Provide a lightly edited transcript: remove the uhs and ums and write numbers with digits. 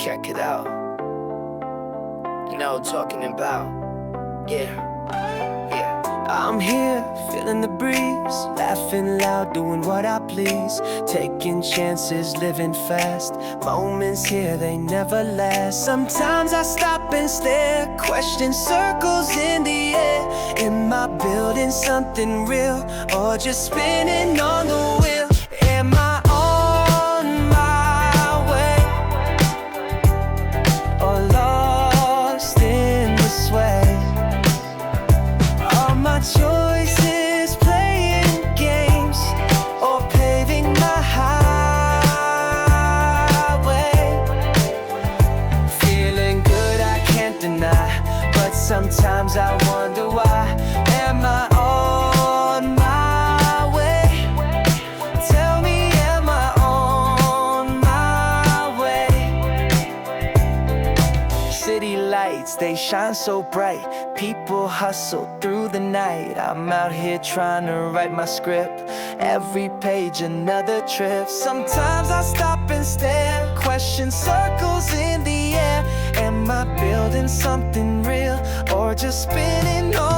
check it out. You know what I'm talking about. Yeah. I'm here, feeling the breeze, laughing loud, doing what I please, taking chances, living fast. Moments here, they never last. Sometimes I stop and stare, question circles in the air. Am I building something real, or just spinning on the wheel? Am I on my way, or lost in the sway? Are my choices playing games, or paving my highway? Feeling good, I can't deny, but sometimes I wonder why. Am I on my way? Tell me, am I on my way? City lights, they shine so bright. People hustle through the night. I'm out here trying to write my script. Every page another trip. Sometimes I stop and stare, question circles in the air. Am I building something real, or just spinning on